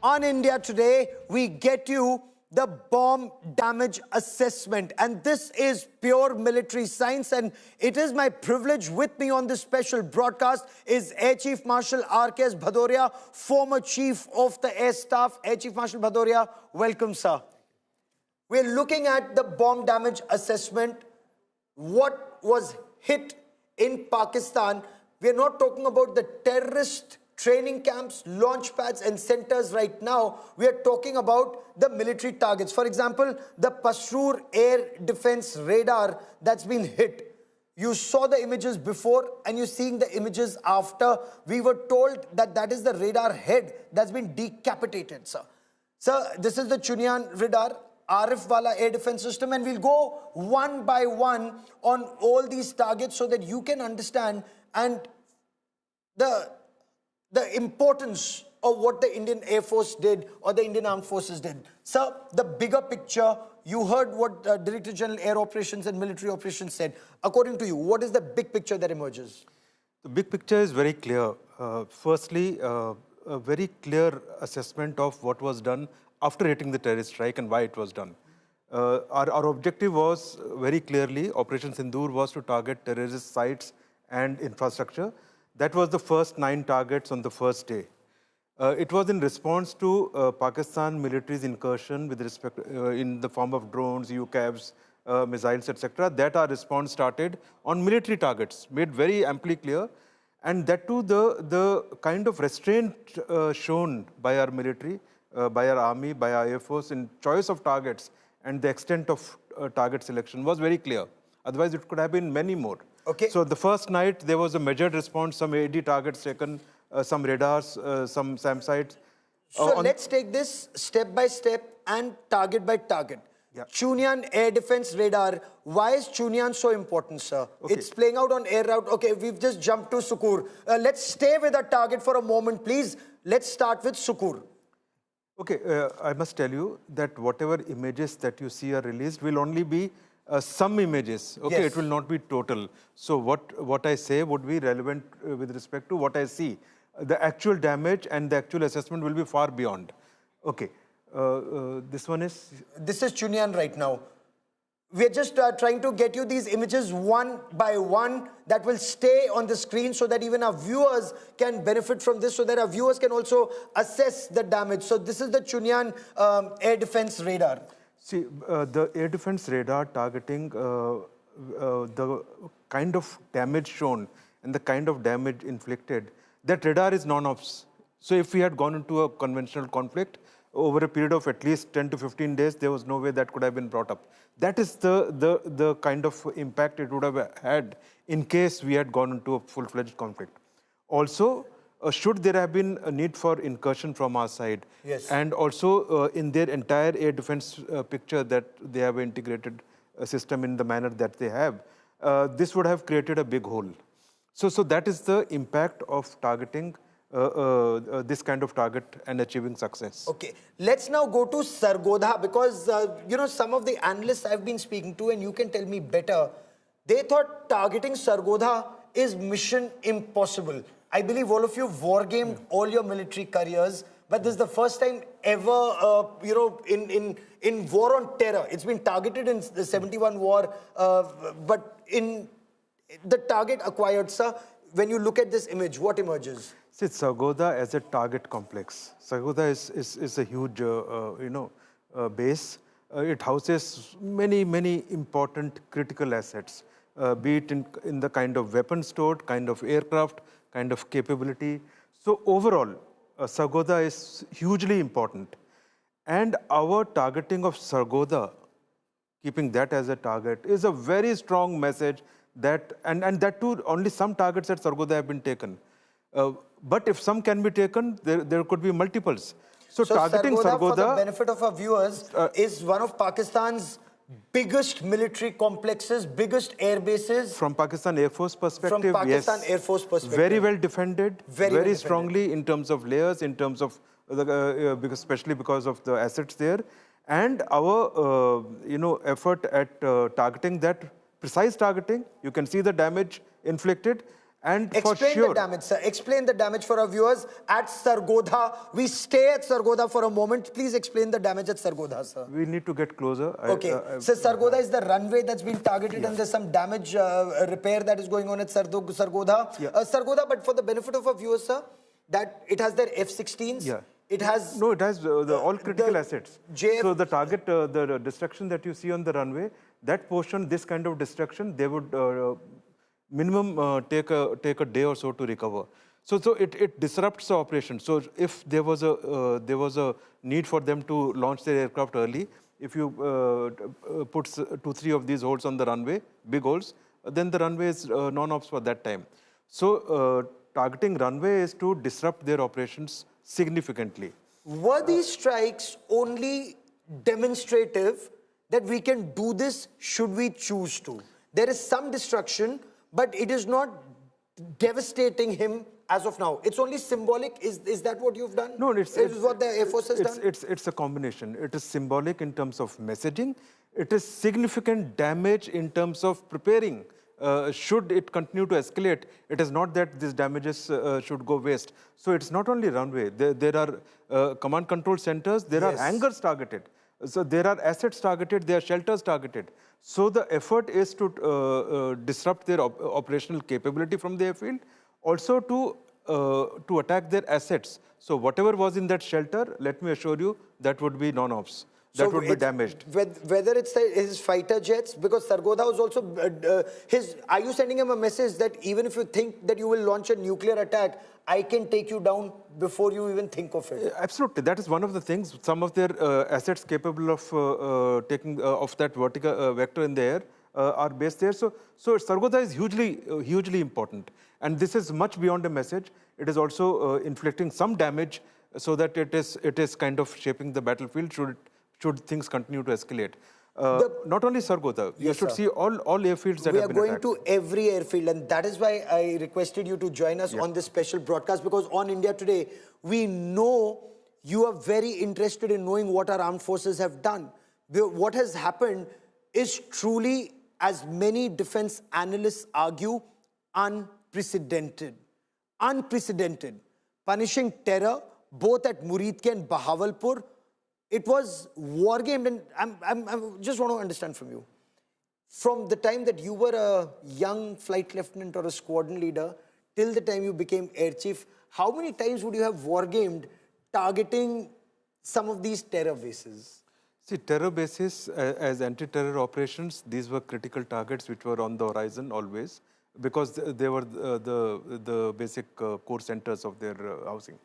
on India Today, we get you the bomb damage assessment. And this is pure military science. And it is my privilege, with me on this special broadcast is Air Chief Marshal RKS Bhadauria, former Chief of the Air Staff. Air Chief Marshal Bhadauria, welcome, sir. We're looking at the bomb damage assessment. What was hit in Pakistan? We're not talking about the terrorist training camps, launch pads and centers right now. We are talking about the military targets. For example, the Pasrur air defense radar that's been hit. You saw the images before and you're seeing the images after. We were told that that is the radar head that's been decapitated, sir. Sir, this is the Chunian radar, RF Wala air defense system, and we'll go one by one on all these targets so that you can understand and the importance of what the Indian Air Force did or the Indian Armed Forces did. Sir, the bigger picture, you heard what Director General Air Operations and Military Operations said. According to you, what is the big picture that emerges? The big picture is very clear. Firstly, a very clear assessment of what was done after hitting the terrorist strike and why it was done. Our objective was very clearly, Operation Sindhur was to target terrorist sites and infrastructure. That was the first 9 targets on the first day. It was in response to Pakistan military's incursion with respect in the form of drones, UCAVs, missiles, etc. That our response started on military targets, made very amply clear. And that too, the kind of restraint shown by our military, by our army, by our Air Force in choice of targets and the extent of target selection was very clear. Otherwise, it could have been many more. Okay. So the first night, there was a measured response, some AD targets taken, some radars, some SAM sites. So let's take this step by step and target by target. Yeah. Chunian air defense radar. Why is Chunian so important, sir? Okay. It's playing out on air route. Okay, we've just jumped to Sukkur. Let's stay with our target for a moment, please. Let's start with Sukkur. Okay, I must tell you that whatever images that you see are released will only be some images. Okay, Yes. It will not be total. So what I say would be relevant with respect to what I see. The actual damage and the actual assessment will be far beyond. Okay, this one is? This is Chunian right now. We're just trying to get you these images one by one that will stay on the screen so that even our viewers can benefit from this, so that our viewers can also assess the damage. So this is the Chunian air defense radar. See, the air defense radar targeting the kind of damage shown and the kind of damage inflicted, that radar is non-ops. So if we had gone into a conventional conflict, over a period of at least 10 to 15 days, there was no way that could have been brought up. That is the kind of impact it would have had in case we had gone into a full-fledged conflict. Also, should there have been a need for incursion from our side, yes, and also in their entire air defense picture that they have integrated a system in the manner that they have, this would have created a big hole. So that is the impact of targeting this kind of target and achieving success. Okay, let's now go to Sargodha, because you know, some of the analysts I've been speaking to, and you can tell me better, they thought targeting Sargodha is mission impossible. I believe all of you war-gamed all your military careers, but this is the first time ever, you know, in war on terror. It's been targeted in the 71 war, but in the target acquired, sir, when you look at this image, what emerges? See, Sargodha as a target complex. Sargodha is a huge, base. It houses many important critical assets, be it in the kind of weapons stored, kind of aircraft, kind of capability. So overall, Sargodha is hugely important. And our targeting of Sargodha, keeping that as a target, is a very strong message that, and that too, only some targets at Sargodha have been taken. But if some can be taken, there could be multiples. So targeting Sargodha, for the benefit of our viewers, is one of Pakistan's biggest military complexes, biggest air bases. From Pakistan Air Force perspective, from Pakistan yes, Air Force perspective. Very well defended, very strongly in terms of layers, in terms of, especially because of the assets there. And our, effort at targeting that, precise targeting, you can see the damage inflicted. And for Explain sure, the damage, sir. Explain the damage for our viewers at Sargodha. We stay at Sargodha for a moment. Please explain the damage at Sargodha, sir. we need to get closer. Okay. So Sargodha is the runway that's been targeted and there's some damage repair that is going on at Sargodha. Yeah. Sargodha, but for the benefit of our viewers, sir, that it has their F-16s. Yeah. It has... No, it has all critical assets. So the target, the destruction that you see on the runway, that portion, this kind of destruction, they would minimum take a day or so to recover. So it disrupts the operation. So if there was a need for them to launch their aircraft early, if you put 2-3 of these holes on the runway, big holes, then the runway is non-ops for that time. So targeting runway is to disrupt their operations significantly. Were these strikes only demonstrative that we can do this should we choose to? There is some destruction, but it is not devastating him as of now. It's only symbolic. Is that what you've done? No, it's what the Air Force has done? It's a combination. It is symbolic in terms of messaging. It is significant damage in terms of preparing. Should it continue to escalate, it is not that these damages should go waste. So it's not only runway. There are command control centers. There are hangars targeted. So there are assets targeted. There are shelters targeted. So the effort is to disrupt their operational capability from the airfield, also to attack their assets. So whatever was in that shelter, let me assure you, that would be non-ops. That would be damaged. Whether it's his fighter jets, because Sargodha was also are you sending him a message that even if you think that you will launch a nuclear attack, I can take you down before you even think of it? Absolutely. That is one of the things. Some of their assets capable of taking of that vertical vector in the air are based there. So Sargodha is hugely important. And this is much beyond a message. It is also inflicting some damage so that it is kind of shaping the battlefield should things continue to escalate. Not only Sargodha, you should see all airfields that have been attacked. We are going to every airfield, and that is why I requested you to join us on this special broadcast, because on India Today, we know you are very interested in knowing what our armed forces have done. What has happened is truly, as many defense analysts argue, unprecedented. Unprecedented. Punishing terror, both at Muridke and Bahawalpur. It was war-gamed, and I just want to understand from you. From the time that you were a young flight lieutenant or a squadron leader, till the time you became air chief, how many times would you have war-gamed targeting some of these terror bases? See, terror bases as anti-terror operations, these were critical targets which were on the horizon always, because they were the basic core centers of their housing.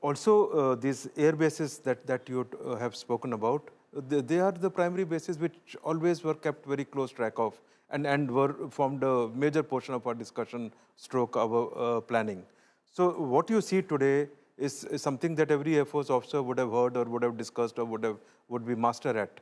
Also, these air bases that you have spoken about, they are the primary bases which always were kept very close track of and formed a major portion of our discussion stroke our planning. So what you see today is something that every Air Force officer would have heard or would have discussed or would be master at.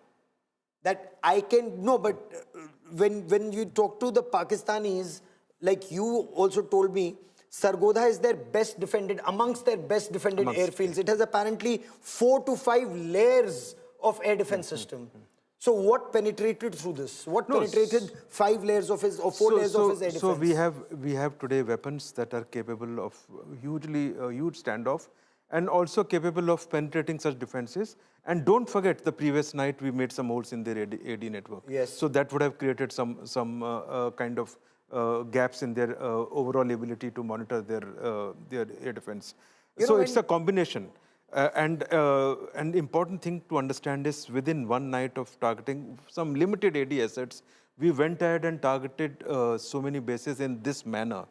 That I can, no, but when you talk to the Pakistanis, like you also told me, Sargodha is their best defended, amongst their best defended airfields. It has apparently 4 to 5 layers of air defense system. So what penetrated through this? What penetrated 5 layers of his, or 4 layers of his air defense? So we have today weapons that are capable of huge standoff and also capable of penetrating such defenses. And don't forget, the previous night we made some holes in their AD network. Yes. So that would have created some kind of gaps in their overall ability to monitor their air defense. So it's a combination. And important thing to understand is within one night of targeting some limited AD assets, we went ahead and targeted so many bases in this manner.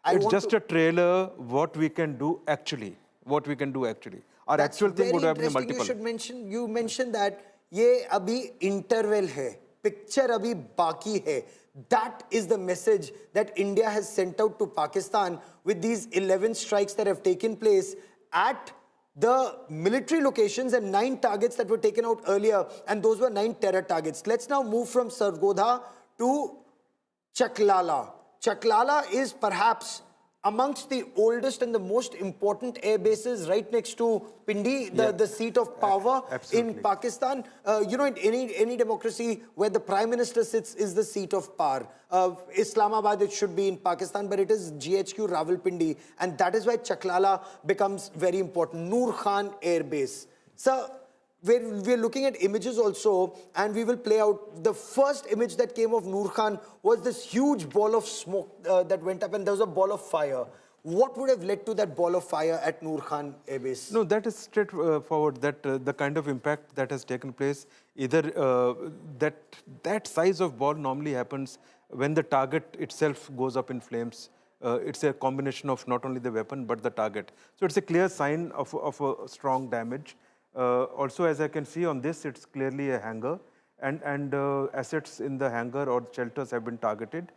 It's just a trailer what we can do actually. Our actual thing would have been multiple. You mentioned that ये अभी interval है, picture अभी बाकी है. That is the message that India has sent out to Pakistan with these 11 strikes that have taken place at the military locations and 9 targets that were taken out earlier, and those were 9 terror targets. Let's now move from Sargodha to Chaklala. Chaklala is perhaps amongst the oldest and the most important air bases right next to Pindi, the seat of power in Pakistan. You know, in any democracy where the Prime Minister sits is the seat of power. Islamabad, it should be in Pakistan, but it is GHQ Rawalpindi. And that is why Chaklala becomes very important. Nur Khan Air Base. So, we're looking at images also, and we will play out. The first image that came of Nur Khan was this huge ball of smoke that went up, and there was a ball of fire. What would have led to that ball of fire at Nur Khan Air Base? No, that is straightforward, that the kind of impact that has taken place, either that size of ball normally happens when the target itself goes up in flames. It's a combination of not only the weapon, but the target. So it's a clear sign of a strong damage. Also, as I can see on this, it's clearly a hangar, and assets in the hangar or shelters have been targeted.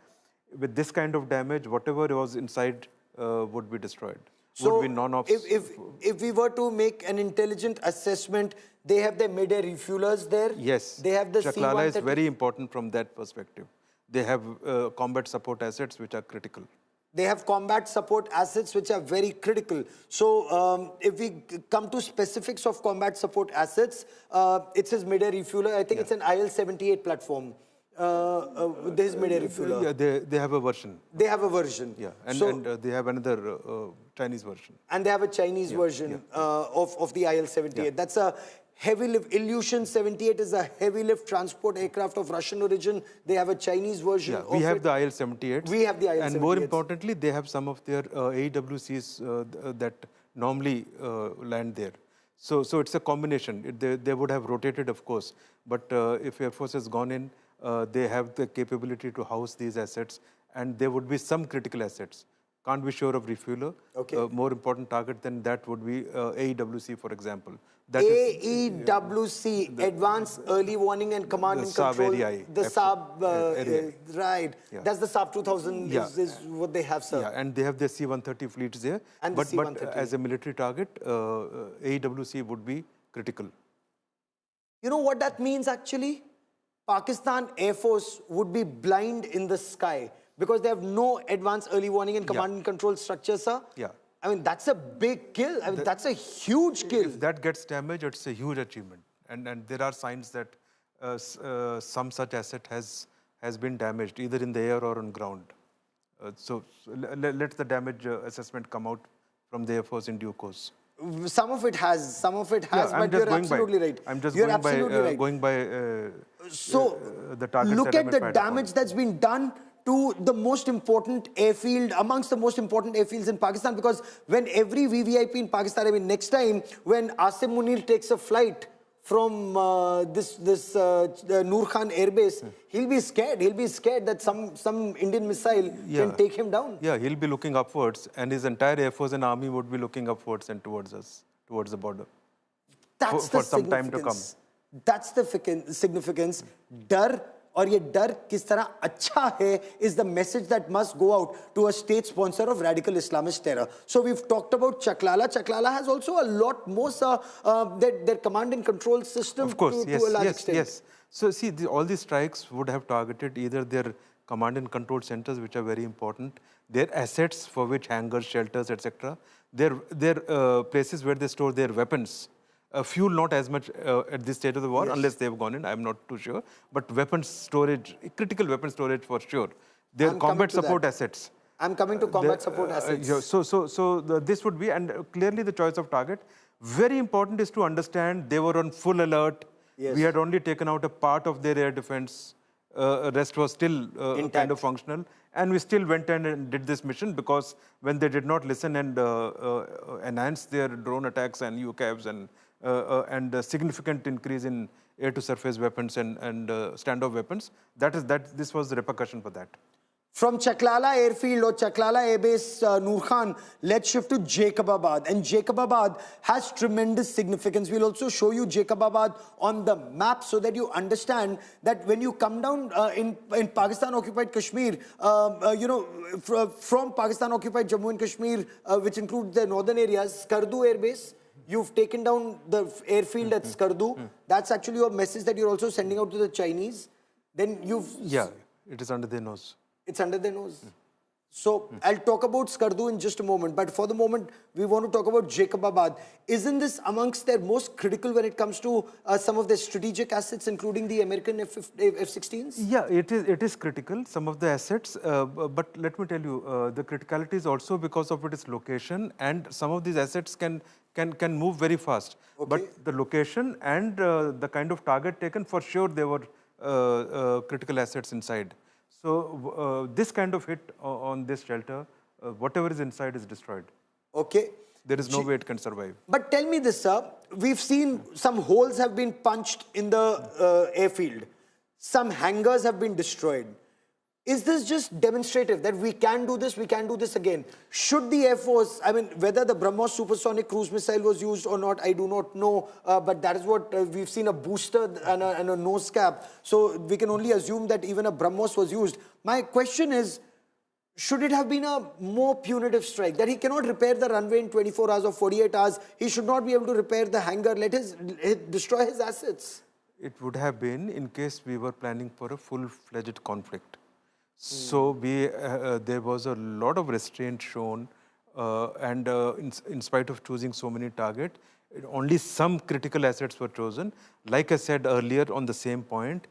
With this kind of damage, whatever was inside would be destroyed. So, would be non-ops. If we were to make an intelligent assessment, they have their mid-air refuelers there. Yes. They have the Chaklala is very important from that perspective. They have combat support assets which are critical. They have combat support assets which are very critical. So if we come to specifics of combat support assets, it's his mid-air refueler. I think it's an IL-78 platform. This mid-air refueler. Yeah, they have a version. They have a version. Yeah, and they have another Chinese version. And they have a Chinese version of the IL-78. Yeah. That's a heavy lift. Ilyushin 78 is a heavy lift transport aircraft of Russian origin. They have a Chinese version. Yeah, we have the IL-78. We have the IL-78. And more importantly, they have some of their AWCs that normally land there. So it's a combination. They would have rotated, of course. But if Air Force has gone in, they have the capability to house these assets. And there would be some critical assets. Can't be sure of refueler. Okay. More important target than that would be AEWC, for example. That AEWC, Advanced Early Warning and Command and Control. The Saab area. Right. Yeah. That's the Saab 2000 is what they have, sir. Yeah, and they have their C-130 fleets there. And but as a military target, AEWC would be critical. You know what that means, actually? Pakistan Air Force would be blind in the sky because they have no advanced early warning and command and control structure, sir. Yeah. I mean, that's a big kill. I mean, that's a huge kill. If that gets damaged, it's a huge achievement. And there are signs that some such asset has been damaged, either in the air or on ground. So let the damage assessment come out from the Air Force in due course. Some of it has, but you're absolutely right. I'm just going by the targets. Look at the damage that's been done to the most important airfield, amongst the most important airfields in Pakistan, because when every VVIP in Pakistan, I mean, next time when Asim Munir takes a flight from this Nur Khan airbase, he'll be scared. He'll be scared that some Indian missile can take him down. Yeah, he'll be looking upwards, and his entire Air Force and Army would be looking upwards and towards us, towards the border. That's for some time to come. That's the significance. Dar और ये डर किस तरह अच्छा है is the message that must go out to a state sponsor of radical Islamist terror. So we've talked about Chaklala. Chaklala has also a lot more, their command and control system of course, to a large extent. Yes. So see, all these strikes would have targeted either their command and control centers, which are very important, their assets for which hangars, shelters, etc., their places where they store their weapons. Fuel not as much at this stage of the war, unless they've gone in, I'm not too sure. But weapons storage, critical weapon storage for sure. Their combat support assets. I'm coming to combat support assets. This would be, and clearly the choice of target. Very important is to understand they were on full alert. We had only taken out a part of their air defense. Rest was still kind of functional. And we still went and did this mission because when they did not listen and enhance their drone attacks and UCAVs and a significant increase in air-to-surface weapons and standoff weapons, this was the repercussion for that. From Chaklala airfield or Chaklala airbase, Nur Khan, let's shift to Jacobabad. And Jacobabad has tremendous significance. We'll also show you Jacobabad on the map so that you understand that when you come down in Pakistan-occupied Kashmir, from Pakistan-occupied Jammu and Kashmir, which includes the northern areas, Skardu airbase, you've taken down the airfield at Skardu. That's actually a message that you're also sending out to the Chinese. Then you've... Yeah, it is under their nose. It's under their nose. So I'll talk about Skardu in just a moment, but for the moment, we want to talk about Jacobabad. Isn't this amongst their most critical when it comes to some of their strategic assets, including the American F-16s? Yeah, it is critical, some of the assets, but let me tell you, the criticality is also because of its location, and some of these assets can move very fast. Okay. But the location and the kind of target taken, for sure there were critical assets inside. So this kind of hit on this shelter, whatever is inside is destroyed. Okay. There is no way it can survive. But tell me this, sir. We've seen some holes have been punched in the airfield. Some hangars have been destroyed. Is this just demonstrative that we can do this, we can do this again? Should the Air Force, I mean, whether the BrahMos supersonic cruise missile was used or not, I do not know. But that is what we've seen, a booster and a nose cap. So we can only assume that even a BrahMos was used. My question is, should it have been a more punitive strike? That he cannot repair the runway in 24 hours or 48 hours. He should not be able to repair the hangar. Destroy his assets. It would have been in case we were planning for a full-fledged conflict. So there was a lot of restraint shown, and in spite of choosing so many targets, only some critical assets were chosen. Like I said earlier on the same point,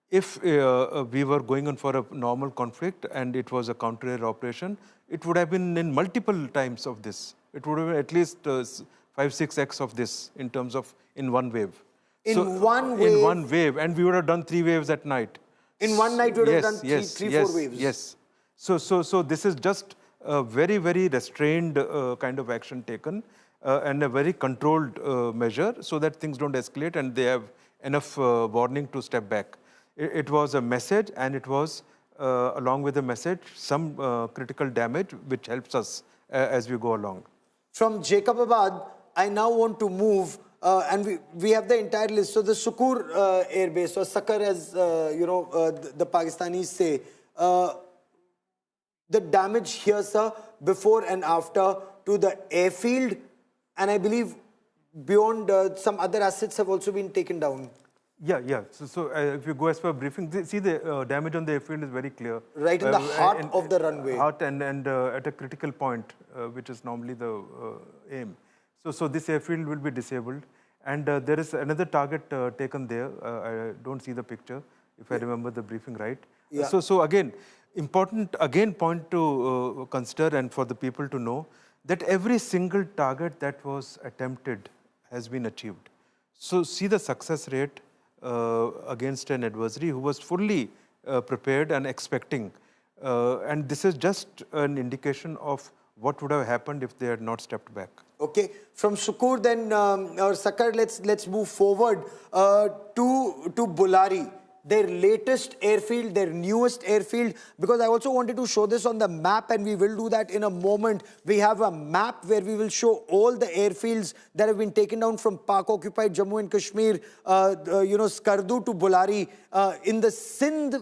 if we were going on for a normal conflict and it was a counter-air operation, it would have been in multiple times of this. It would have been at least 5-6x of this in terms of in one wave. In one wave? In one wave, and we would have done 3 waves at night. In one night, we would have done three, 4 waves. Yes. So this is just a very, very restrained kind of action taken and a very controlled measure so that things don't escalate and they have enough warning to step back. It was a message, and it was, along with the message, some critical damage which helps us as we go along. From Jacobabad, I now want to move, and we have the entire list. So the Sukkur air base, or Sukkur as the Pakistanis say, the damage here, sir, before and after to the airfield, and I believe beyond some other assets have also been taken down. Yeah. So if you go as per briefing, see the damage on the airfield is very clear. Right in the heart of the runway. Heart and at a critical point, which is normally the aim. So this airfield will be disabled. And there is another target taken there. I don't see the picture, if I remember the briefing right. Yeah. So again, important point to consider and for the people to know that every single target that was attempted has been achieved. So see the success rate against an adversary who was fully prepared and expecting. And this is just an indication of what would have happened if they had not stepped back. Okay, from Sukkur then, or Sukkur, let's move forward to Bholari, their latest airfield, their newest airfield, because I also wanted to show this on the map, and we will do that in a moment. We have a map where we will show all the airfields that have been taken down from Pak-occupied Jammu and Kashmir, Skardu to Bholari. In the Sindh,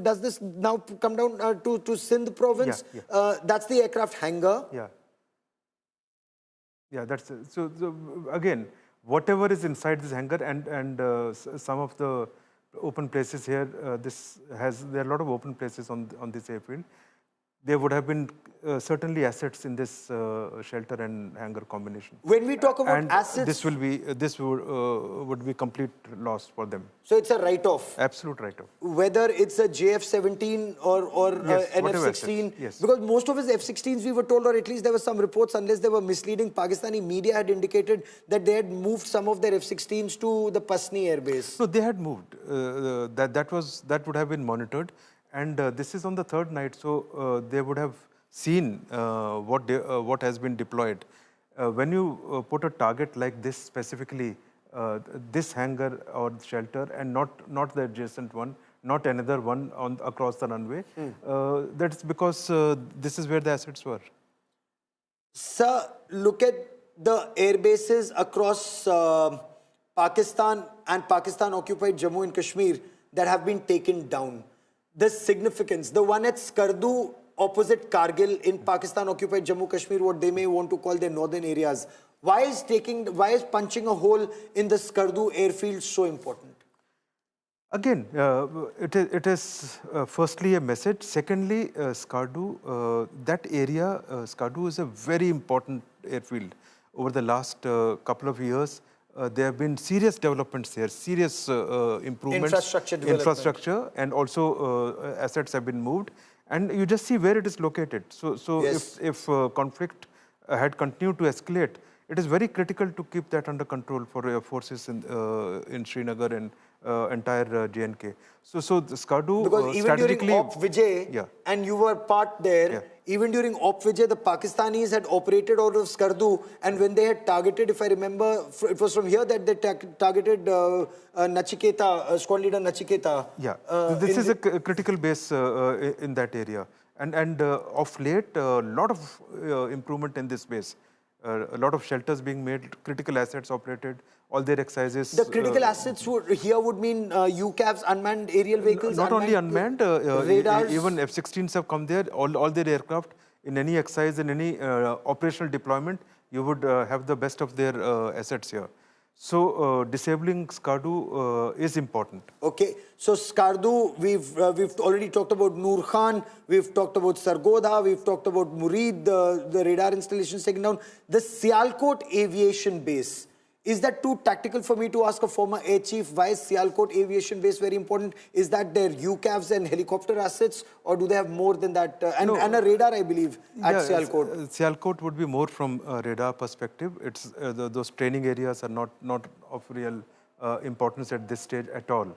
does this now come down to Sindh province? Yeah. That's the aircraft hangar. Yeah, that's it. So again, whatever is inside this hangar and some of the open places here, there are a lot of open places on this airfield. There would have been certainly assets in this shelter and hangar combination. When we talk about assets, this would be complete loss for them. So it's a write-off. Absolute write-off. Whether it's a JF-17 or yes, an F-16, yes. Because most of his F-16s we were told, or at least there were some reports, unless they were misleading, Pakistani media had indicated that they had moved some of their F-16s to the Pasni airbase. No, they had moved. That would have been monitored. And this is on the 3rd night, so they would have seen what has been deployed. When you put a target like this specifically, this hangar or shelter, and not the adjacent one, not another one across the runway, that's because this is where the assets were. Sir, look at the air bases across Pakistan and Pakistan-occupied Jammu and Kashmir that have been taken down. The significance, the one at Skardu opposite Kargil in Pakistan-occupied Jammu Kashmir, what they may want to call their northern areas. Why is punching a hole in the Skardu airfield so important? Again, it is firstly a message. Secondly, Skardu, that area, Skardu is a very important airfield. Over the last couple of years, there have been serious developments here, serious improvements. Infrastructure development. Infrastructure, and also assets have been moved. And you just see where it is located. So Yes. if conflict had continued to escalate, it is very critical to keep that under control for forces in Srinagar and entire JNK. So the Skardu Because even during strategically, Op Vijay, yeah. and you were part there, Yeah. even during Op Vijay, the Pakistanis had operated out of Skardu, and when they had targeted, if I remember, it was from here that they targeted Nachiketa, squad leader Nachiketa. Yeah, this is a critical base in that area. And of late, a lot of improvement in this base. A lot of shelters being made, critical assets operated, all their exercises. The critical assets here would mean UCAVs, unmanned aerial vehicles. Not only unmanned, radars. even F-16s have come there. All their aircraft, in any exercise, in any operational deployment, you would have the best of their assets here. So disabling Skardu is important. Okay, so Skardu, we've already talked about Nur Khan, we've talked about Sargodha, we've talked about Murid, the radar installation taken down. The Sialkot Aviation Base, is that too tactical for me to ask a former air chief? Why is Sialkot Aviation Base very important? Is that their UCAVs and helicopter assets, or do they have more than that? And a radar, I believe, at Sialkot. Sialkot would be more from a radar perspective. It's those training areas are not of real importance at this stage at all.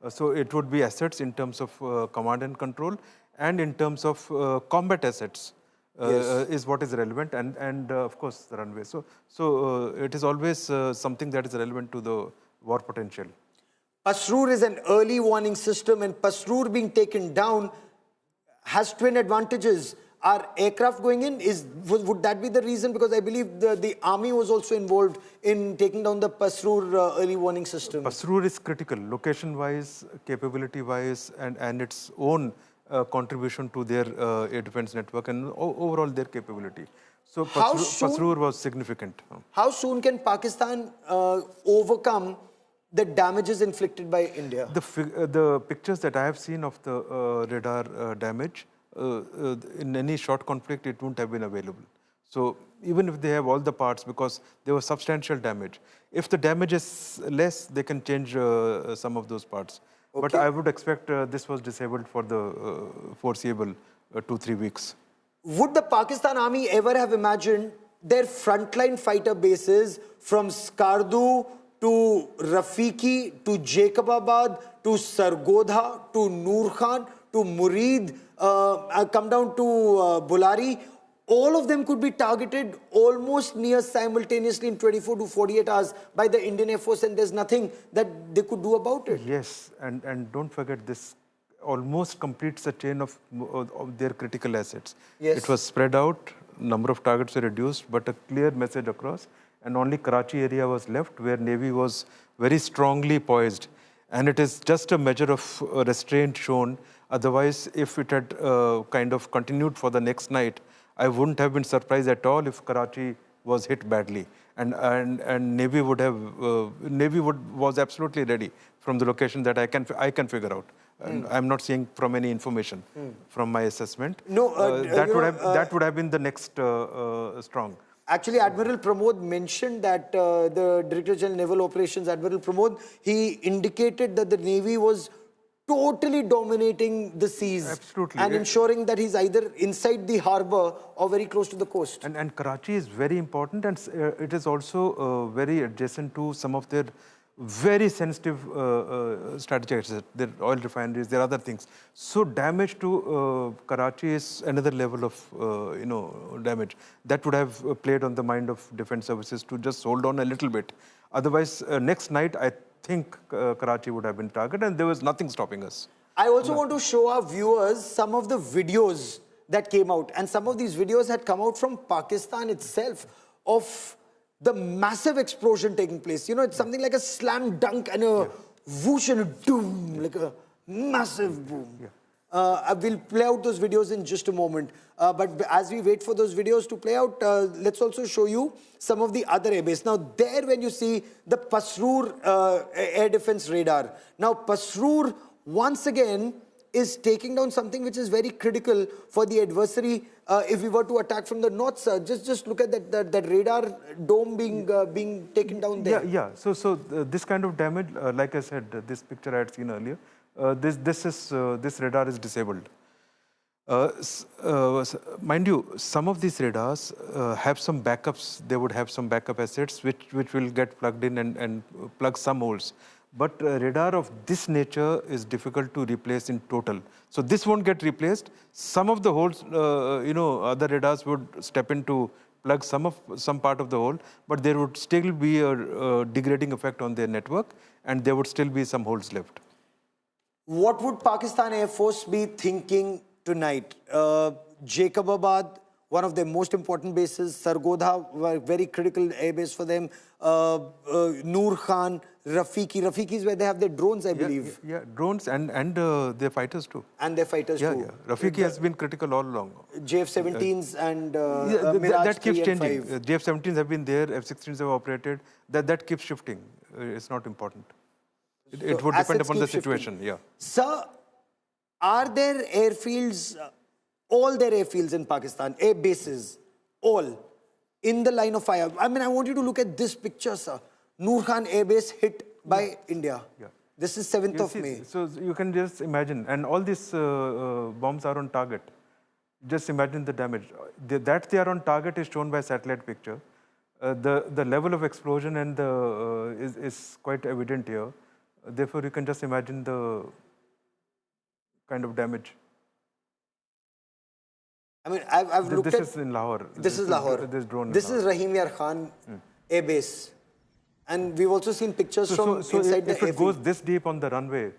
So it would be assets in terms of command and control, and in terms of combat assets. Is what is relevant, and of course the runway. So it is always something that is relevant to the war potential. Pasrur is an early warning system, and Pasrur being taken down has twin advantages. Are aircraft going in? Would that be the reason? Because I believe the army was also involved in taking down the Pasrur early warning system. Pasrur is critical, location-wise, capability-wise, and its own contribution to their air defense network and overall their capability. So Pasrur was significant. How soon can Pakistan overcome the damages inflicted by India? The pictures that I have seen of the radar damage, in any short conflict, it wouldn't have been available. So even if they have all the parts, because there was substantial damage, if the damage is less, they can change some of those parts. Okay. But I would expect this was disabled for the foreseeable 2-3 weeks. Would the Pakistan Army ever have imagined their frontline fighter bases from Skardu to Rafiki to Jacobabad to Sargodha to Nur Khan to Murid, come down to Bholari? All of them could be targeted almost near simultaneously in 24 to 48 hours by the Indian Air Force, and there's nothing that they could do about it. Yes, and don't forget, this almost completes the chain of their critical assets. Yes. It was spread out, number of targets were reduced, but a clear message across, and only Karachi area was left where Navy was very strongly poised. And it is just a measure of restraint shown. Otherwise, if it had kind of continued for the next night, I wouldn't have been surprised at all if Karachi was hit badly, and Navy would have was absolutely ready from the location that I can figure out. And I'm not seeing from any information from my assessment. No, that would have been the next strong. Actually, Admiral Pramod mentioned that the Director General Naval Operations, Admiral Pramod, he indicated that the Navy was totally dominating the seas. Absolutely. And ensuring that he's either inside the harbour or very close to the coast. And Karachi is very important, and it is also very adjacent to some of their very sensitive strategic assets, their oil refineries, their other things. So damage to Karachi is another level of damage that would have played on the mind of defense services to just hold on a little bit. Otherwise, next night, I think Karachi would have been targeted, and there was nothing stopping us. I also want to show our viewers some of the videos that came out, and some of these videos had come out from Pakistan itself of the massive explosion taking place. You know, it's something like a slam dunk and a whoosh and a doom, like a massive boom. We'll play out those videos in just a moment. But as we wait for those videos to play out, let's also show you some of the other airbase. Now, there when you see the Pasrur air defense radar. Now, Pasrur, once again, is taking down something which is very critical for the adversary if we were to attack from the north, sir. Just look at that radar dome being taken down there. So this kind of damage, like I said, this picture I had seen earlier, this radar is disabled. Mind you, some of these radars have some backups. They would have some backup assets which will get plugged in and plug some holes. But radar of this nature is difficult to replace in total. So this won't get replaced. Some of the holes, other radars would step in to plug some part of the hole, but there would still be a degrading effect on their network, and there would still be some holes left. What would Pakistan Air Force be thinking tonight? Jacobabad, one of their most important bases. Sargodha, very critical air base for them. Nur Khan, Rafiki. Rafiki is where they have their drones, I believe. Yeah, drones and their fighters too. And their fighters too. Yeah. Rafiki has been critical all along. JF-17s and that keeps 3 and changing. 5. JF-17s have been there, F-16s have operated. That keeps shifting. It's not important. It would depend upon the situation. Yeah. Sir, are there airfields, all their airfields in Pakistan, air bases, all in the line of fire? I mean, I want you to look at this picture, sir. Nur Khan Air Base hit by India. Yeah. This is 7th of May. So you can just imagine, and all these bombs are on target. Just imagine the damage. That they are on target is shown by satellite picture. The level of explosion and is quite evident here. Therefore, you can just imagine the kind of damage. I mean, I've looked at... This is in Lahore. This is Lahore. This is Rahim Yar Khan Air Base. And we've also seen pictures from inside the airfield. If it goes this deep on the runway,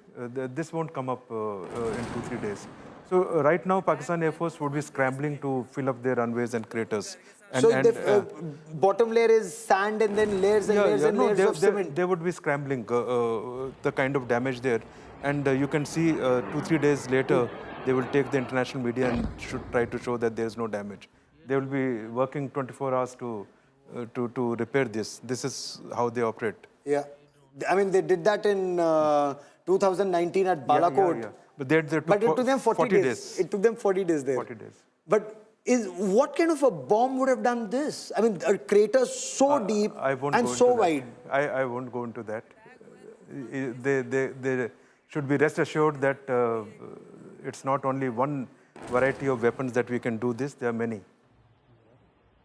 this won't come up in 2-3 days. So right now, Pakistan Air Force would be scrambling to fill up their runways and craters. Bottom layer is sand and then layers and layers and layers of cement. They would be scrambling the kind of damage there. And you can see 2-3 days later, they will take the international media and should try to show that there is no damage. They will be working 24 hours to repair this. This is how they operate. Yeah. I mean, they did that in 2019 at Balakot. Yeah. But it took them 40 days. It took them 40 days there. 40 days. But what kind of a bomb would have done this? I mean, a crater so deep and so wide. I won't go into that. They should be rest assured that it's not only one variety of weapons that we can do this. There are many.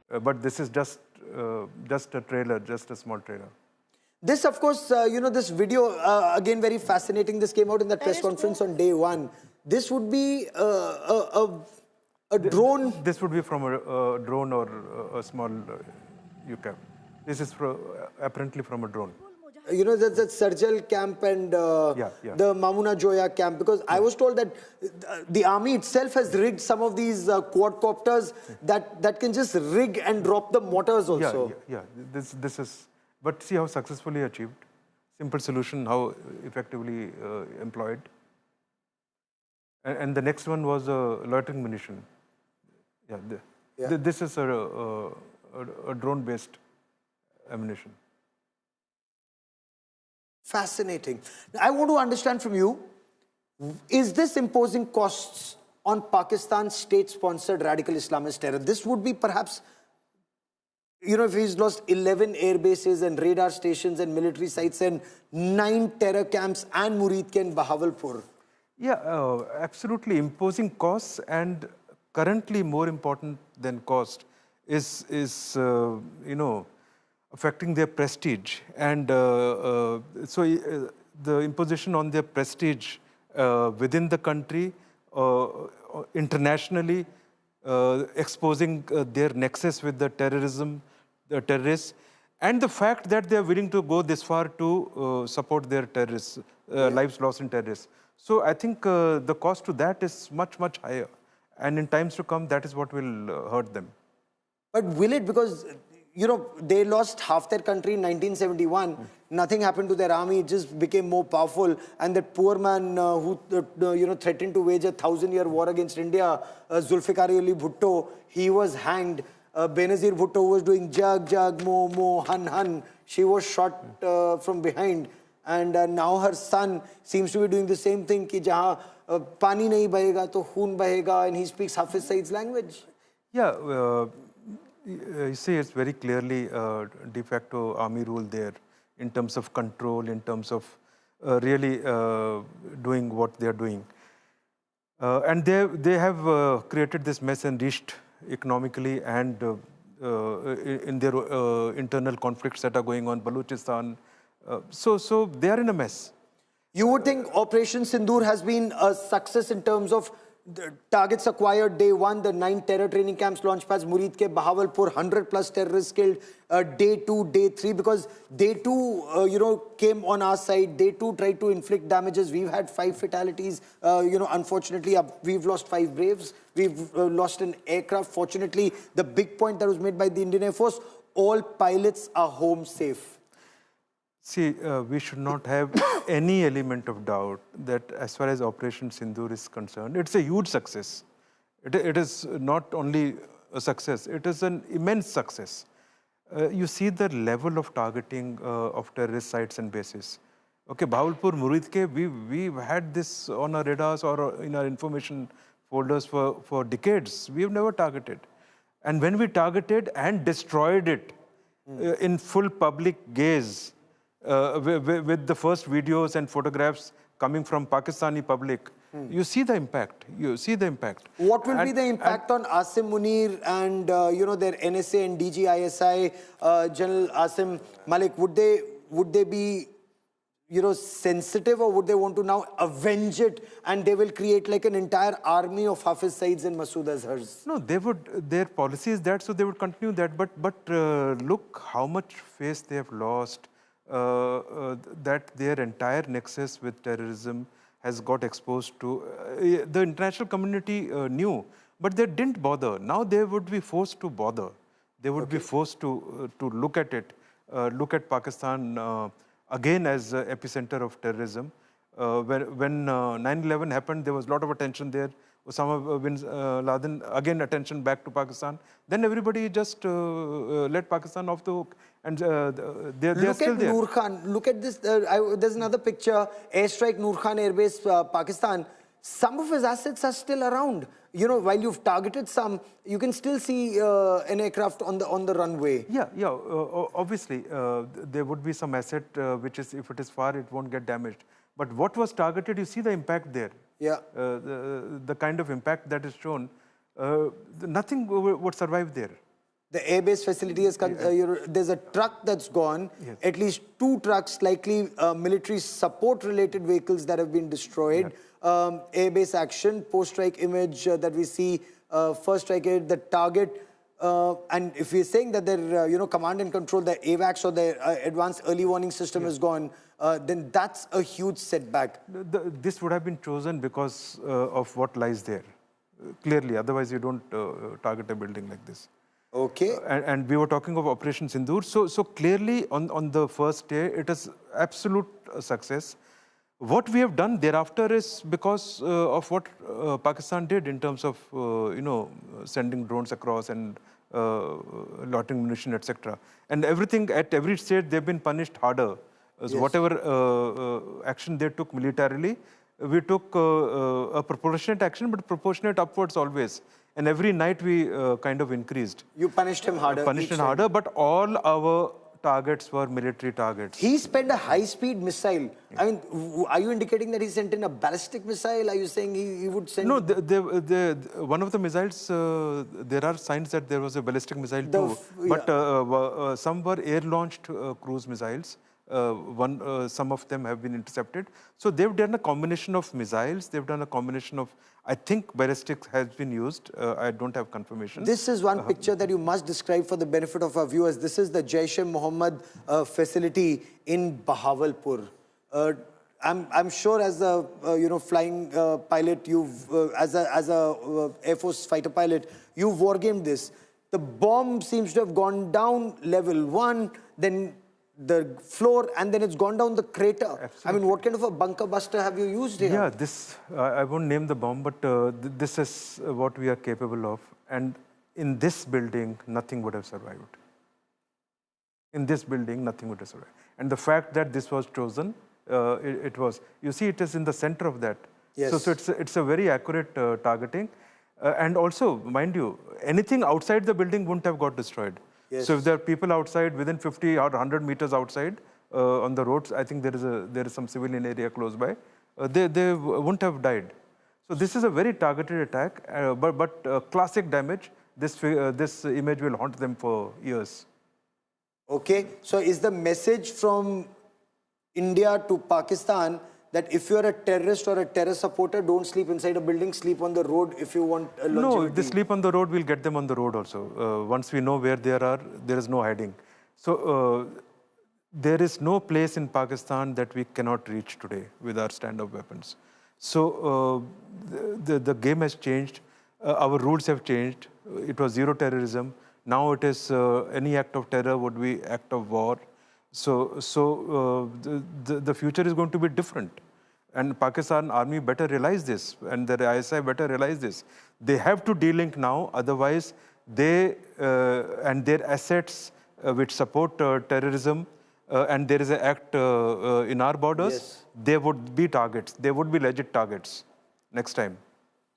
But this is just a trailer, just a small trailer. This, of course, this video, again, very fascinating. This came out in the press conference on day one. This would be a drone. This would be from a drone or a small UCAV. This is apparently from a drone. You know, that's Sarjal camp and the Mamuna Joya camp. Because I was told that the army itself has rigged some of these quadcopters that can just rig and drop the mortars also. This is, but see how successfully achieved. Simple solution, how effectively employed. And the next one was loitering munition. This is a drone-based ammunition. Fascinating. I want to understand from you, is this imposing costs on Pakistan's state-sponsored radical Islamist terror? This would be perhaps, if he's lost 11 air bases and radar stations and military sites and 9 terror camps and Muridke and Bahawalpur. Yeah, absolutely. Imposing costs, and currently more important than cost is affecting their prestige. And so the imposition on their prestige within the country, internationally, exposing their nexus with the terrorists, and the fact that they are willing to go this far to support their terrorists, lives lost in terrorists. So I think the cost to that is much, much higher. And in times to come, that is what will hurt them. But will it? Because you know, they lost half their country in 1971. Nothing happened to their army. It just became more powerful. And that poor man who, you know, threatened to wage a 1,000-year war against India, Zulfikar Ali Bhutto, he was hanged. Benazir Bhutto was doing jag, jag, mo, mo, han, han. She was shot from behind. And now her son seems to be doing the same thing, ki jahan pani nahi bahega, to khoon bahega, and he speaks Hafiz Saeed's language. Yeah, you see, it's very clearly de facto army rule there in terms of control, in terms of really doing what they are doing. And they have created this mess and reached economically and in their internal conflicts that are going on, Balochistan. So they are in a mess. You would think Operation Sindhur has been a success in terms of the targets acquired day one, the 9 terror training camps, launch pads, Muridke, Bahawalpur, 100+ terrorists killed, day 2, day 3, because day 2, you know, came on our side, day 2 tried to inflict damages. We've had 5 fatalities, you know, unfortunately, we've lost 5 braves, we've lost an aircraft. Fortunately, the big point that was made by the Indian Air Force, all pilots are home safe. See, we should not have any element of doubt that as far as Operation Sindhur is concerned, it's a huge success. It is not only a success, it is an immense success. You see the level of targeting of terrorist sites and bases. Okay, Bahawalpur, Muridke, we've had this on our radars or in our information folders for decades. We have never targeted. And when we targeted and destroyed it in full public gaze, with the first videos and photographs coming from Pakistani public, you see the impact. You see the impact. What will be the impact on Asim Munir and you know, their NSA and DGISI, General Asim Malik? Would they be, you know, sensitive, or would they want to now avenge it and they will create like an entire army of Hafiz Saeeds and Masood Azhars? No, they would. Their policy is that, so they would continue that. But look how much face they have lost. That their entire nexus with terrorism has got exposed to. The international community knew, but they didn't bother. Now they would be forced to bother. They would be forced to look at it, look at Pakistan again as an epicenter of terrorism. When 9/11 happened, there was a lot of attention there. Osama bin Laden, again attention back to Pakistan. Then everybody just let Pakistan off the hook. And they're still there. Look at Nur Khan. Look at this. There's another picture. Airstrike Nur Khan Airbase, Pakistan. Some of his assets are still around. You know, while you've targeted some, you can still see an aircraft on the runway. Yeah. Obviously, there would be some asset which is, if it is far, it won't get damaged. But what was targeted, you see the impact there. Yeah. The kind of impact that is shown, nothing would survive there. The airbase facility is, there's a truck that's gone, at least 2 trucks, likely military support related vehicles that have been destroyed. Airbase action, post-strike image that we see, first strike, the target. And if we're saying that their, you know, command and control, the AVAX or the advanced early warning system is gone, then that's a huge setback. This would have been chosen because of what lies there. Clearly, otherwise you don't target a building like this. Okay. And we were talking of Operation Sindhur. So clearly on the first day, it is absolute success. What we have done thereafter is because of what Pakistan did in terms of, you know, sending drones across and loitering munition, etc. And everything, at every stage, they've been punished harder. So whatever action they took militarily, we took a proportionate action, but proportionate upwards always. And every night we kind of increased. You punished him harder. Punished him harder, but all our targets were military targets. He spent a high-speed missile. I mean, are you indicating that he sent in a ballistic missile? Are you saying he would send... No, one of the missiles, there are signs that there was a ballistic missile too. But some were air-launched cruise missiles. Some of them have been intercepted. So they've done a combination of missiles. They've done a combination of, I think ballistics has been used. I don't have confirmation. This is one picture that you must describe for the benefit of our viewers. This is the Jaish-e-Mohammed facility in Bahawalpur. I'm sure as a you know, flying pilot, you've as a Air Force fighter pilot, you've wargamed this. The bomb seems to have gone down level 1, then the floor, and then it's gone down the crater. Absolutely. I mean, what kind of a bunker buster have you used here? Yeah, this, I won't name the bomb, but this is what we are capable of. And in this building, nothing would have survived. In this building, nothing would have survived. And the fact that this was chosen, it was, you see, it is in the center of that. Yes. So it's a very accurate targeting. And also, mind you, anything outside the building wouldn't have got destroyed. Yes. So if there are people outside, within 50 or 100 meters outside on the roads, I think there is some civilian area close by, they wouldn't have died. So this is a very targeted attack, but classic damage. This image will haunt them for years. Okay, so is the message from India to Pakistan that if you're a terrorist or a terror supporter, don't sleep inside a building, sleep on the road if you want a longevity? No, if they sleep on the road, we'll get them on the road also. Once we know where they are, there is no hiding. So there is no place in Pakistan that we cannot reach today with our stand-up weapons. So the game has changed. Our rules have changed. It was zero terrorism. Now it is any act of terror would be act of war. So the future is going to be different. And Pakistan Army better realize this, and the ISI better realize this. They have to de-link now, otherwise they and their assets which support terrorism, and there is an act in our borders, yes, they would be targets. They would be legit targets next time.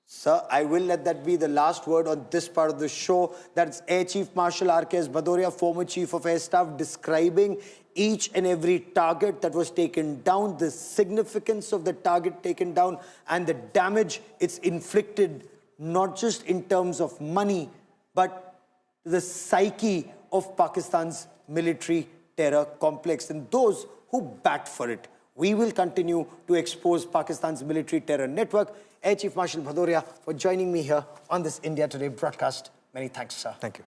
Sir, I will let that be the last word on this part of the show. That's Air Chief Marshal RKS Bhadauria, former Chief of Air Staff, describing each and every target that was taken down, the significance of the target taken down, and the damage it's inflicted, not just in terms of money, but the psyche of Pakistan's military terror complex and those who bat for it. We will continue to expose Pakistan's military terror network. Air Chief Marshal Bhadauria for joining me here on this India Today broadcast. Many thanks, sir. Thank you.